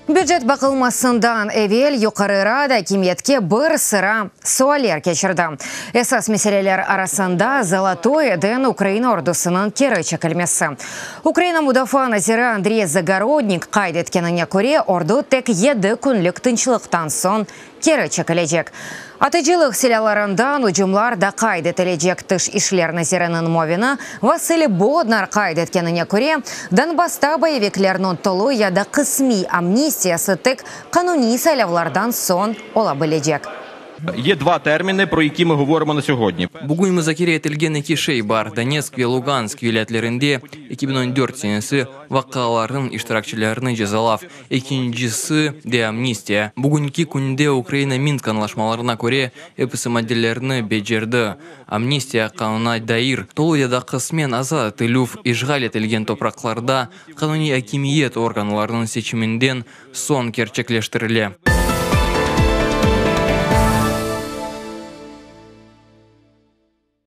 Бюджет бақылмасындан әвел юқарыра да кемиетке бір сыра суалер кешірді. Эсас мәселелер арасында Золотой ден Украина ордусының кері чекілмесі. Украина мудафа назиры Андрей Загородник қайд еткеніне көре орду тек 7 күнлік тынчылықтан сон кері чекілежек. Атыжилық селяларындан ұжымлар да қайд етілежек тыш ишлер назирының мовені Василий Боднар қайд еткеніне көре Донбасста боевиклерінің толу яда қысми амнистиясы тек кануні селявлардан сон ола білежек. Є два терміни, про які ми говоримо на сьогодні. Бүгін музакире етілген екі шей бар. Донецк ве Луганск вилетлерінде 2014 сенесі ваққаларын иштиракчыларыны жазалав. Екіншісі де амнистия. Бүгінгі күнде Украина Минск анлашмаларына көре эпісі моделлеріні беджерді. Амнистия қануна дайыр. Толу яда қысмен азат етілув ижғал етілген топрақларда қануни акимиет органларының сечімінден сон керчеклештірілі.